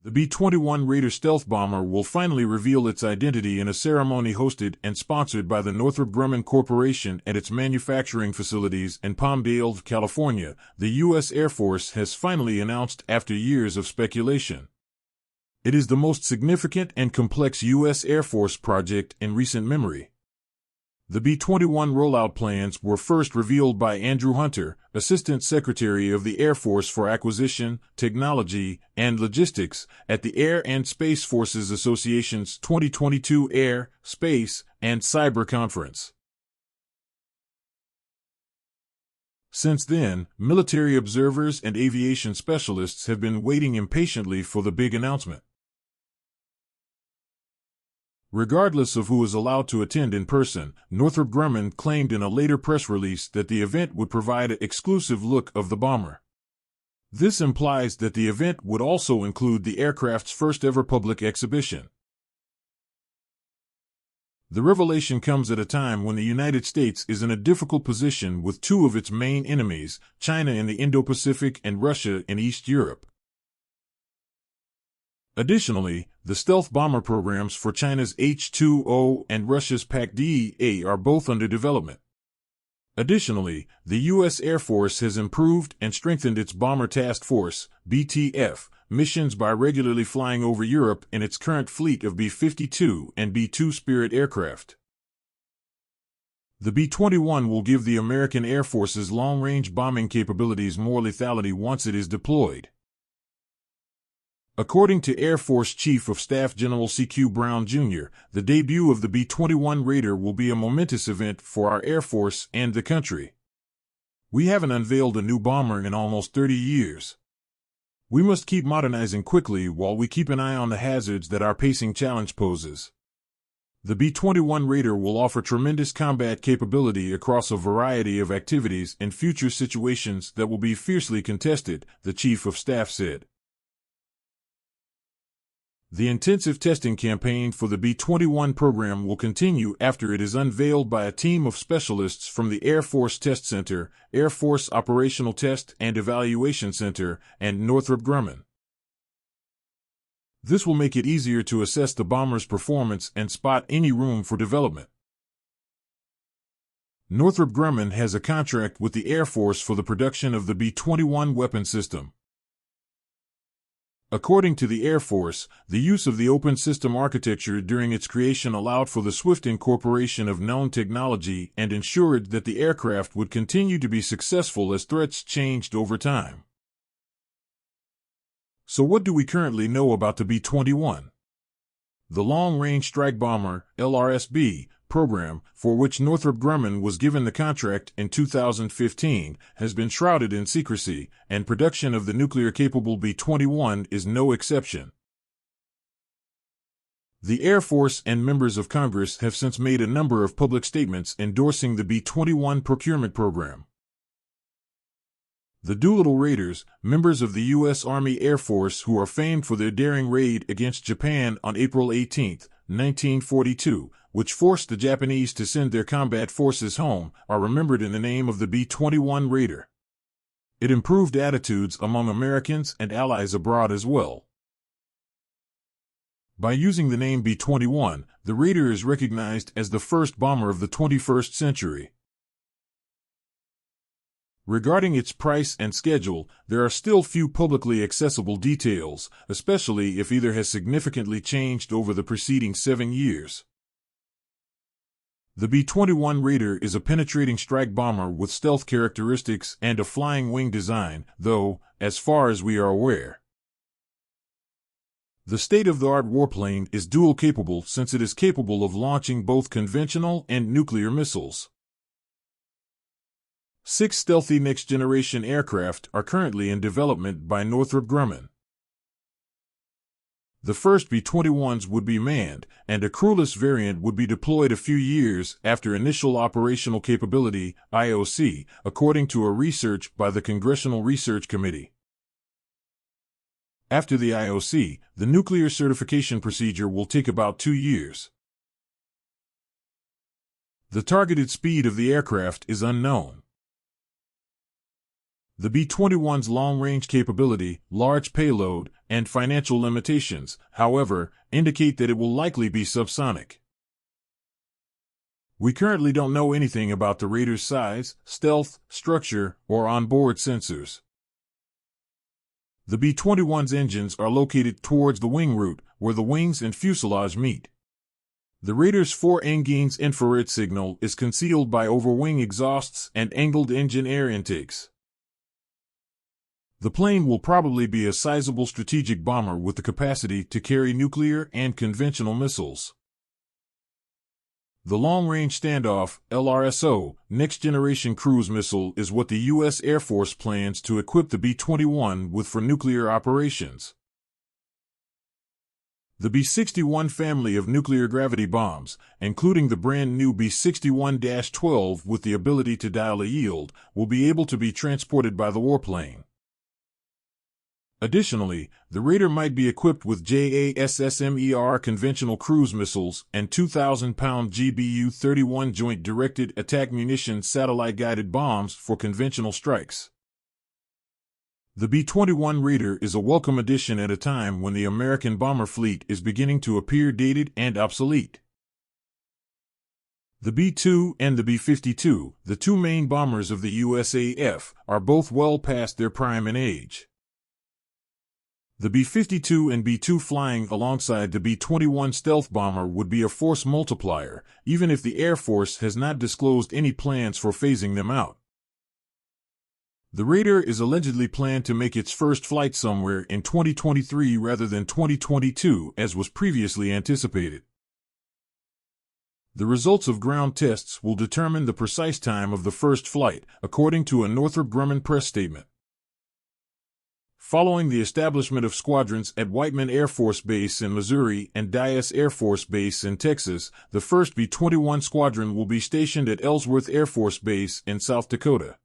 The B-21 Raider stealth bomber will finally reveal its identity in a ceremony hosted and sponsored by the Northrop Grumman Corporation at its manufacturing facilities in Palmdale, California. The U.S. Air Force has finally announced after years of speculation. It is the most significant and complex U.S. Air Force project in recent memory. The B-21 rollout plans were first revealed by Andrew Hunter, Assistant Secretary of the Air Force for Acquisition, Technology, and Logistics, at the Air and Space Forces Association's 2022 Air, Space, and Cyber Conference. Since then, military observers and aviation specialists have been waiting impatiently for the big announcement. Regardless of who is allowed to attend in person, Northrop Grumman claimed in a later press release that the event would provide an exclusive look of the bomber. This implies that the event would also include the aircraft's first-ever public exhibition. The revelation comes at a time when the United States is in a difficult position with two of its main enemies, China in the Indo-Pacific and Russia in East Europe. Additionally, the stealth bomber programs for China's H-2O and Russia's PAC-DA are both under development. Additionally, the U.S. Air Force has improved and strengthened its Bomber Task Force (BTF) missions by regularly flying over Europe in its current fleet of B-52 and B-2 Spirit aircraft. The B-21 will give the American Air Force's long-range bombing capabilities more lethality once it is deployed. According to Air Force Chief of Staff General C.Q. Brown, Jr., the debut of the B-21 Raider will be a momentous event for our Air Force and the country. We haven't unveiled a new bomber in almost 30 years. We must keep modernizing quickly while we keep an eye on the hazards that our pacing challenge poses. The B-21 Raider will offer tremendous combat capability across a variety of activities in future situations that will be fiercely contested, the Chief of Staff said. The intensive testing campaign for the B-21 program will continue after it is unveiled by a team of specialists from the Air Force Test Center, Air Force Operational Test and Evaluation Center, and Northrop Grumman. This will make it easier to assess the bomber's performance and spot any room for development. Northrop Grumman has a contract with the Air Force for the production of the B-21 weapon system. According to the Air Force, the use of the open system architecture during its creation allowed for the swift incorporation of known technology and ensured that the aircraft would continue to be successful as threats changed over time. So what do we currently know about the B-21? The Long-Range Strike Bomber, LRSB, program, for which Northrop Grumman was given the contract in 2015, has been shrouded in secrecy, and production of the nuclear-capable B-21 is no exception. The Air Force and members of Congress have since made a number of public statements endorsing the B-21 procurement program. The Doolittle Raiders, members of the U.S. Army Air Force who are famed for their daring raid against Japan on April 18, 1942, which forced the Japanese to send their combat forces home, are remembered in the name of the B-21 Raider. It improved attitudes among Americans and allies abroad as well. By using the name B-21, the Raider is recognized as the first bomber of the 21st century. Regarding its price and schedule, there are still few publicly accessible details, especially if either has significantly changed over the preceding 7 years. The B-21 Raider is a penetrating strike bomber with stealth characteristics and a flying wing design, though, as far as we are aware. The state-of-the-art warplane is dual-capable since it is capable of launching both conventional and nuclear missiles. 6 stealthy next-generation aircraft are currently in development by Northrop Grumman. The first B-21s would be manned, and a crewless variant would be deployed a few years after Initial Operational Capability, IOC, according to a research by the Congressional Research Committee. After the IOC, the nuclear certification procedure will take about 2 years. The targeted speed of the aircraft is unknown. The B-21's long-range capability, large payload, and financial limitations, however, indicate that it will likely be subsonic. We currently don't know anything about the Raider's size, stealth, structure, or onboard sensors. The B-21's engines are located towards the wing root, where the wings and fuselage meet. The Raider's 4-Engains infrared signal is concealed by overwing exhausts and angled engine air intakes. The plane will probably be a sizable strategic bomber with the capacity to carry nuclear and conventional missiles. The Long-Range Standoff, LRSO, Next-Generation Cruise Missile is what the U.S. Air Force plans to equip the B-21 with for nuclear operations. The B-61 family of nuclear gravity bombs, including the brand-new B-61-12 with the ability to dial a yield, will be able to be transported by the warplane. Additionally, the Raider might be equipped with JASSMER conventional cruise missiles and 2,000-pound GBU-31 Joint Directed Attack Munition satellite-guided bombs for conventional strikes. The B-21 Raider is a welcome addition at a time when the American bomber fleet is beginning to appear dated and obsolete. The B-2 and the B-52, the two main bombers of the USAF, are both well past their prime in age. The B-52 and B-2 flying alongside the B-21 stealth bomber would be a force multiplier, even if the Air Force has not disclosed any plans for phasing them out. The Raider is allegedly planned to make its first flight somewhere in 2023 rather than 2022, as was previously anticipated. The results of ground tests will determine the precise time of the first flight, according to a Northrop Grumman press statement. Following the establishment of squadrons at Whiteman Air Force Base in Missouri and Dyess Air Force Base in Texas, the first B-21 squadron will be stationed at Ellsworth Air Force Base in South Dakota.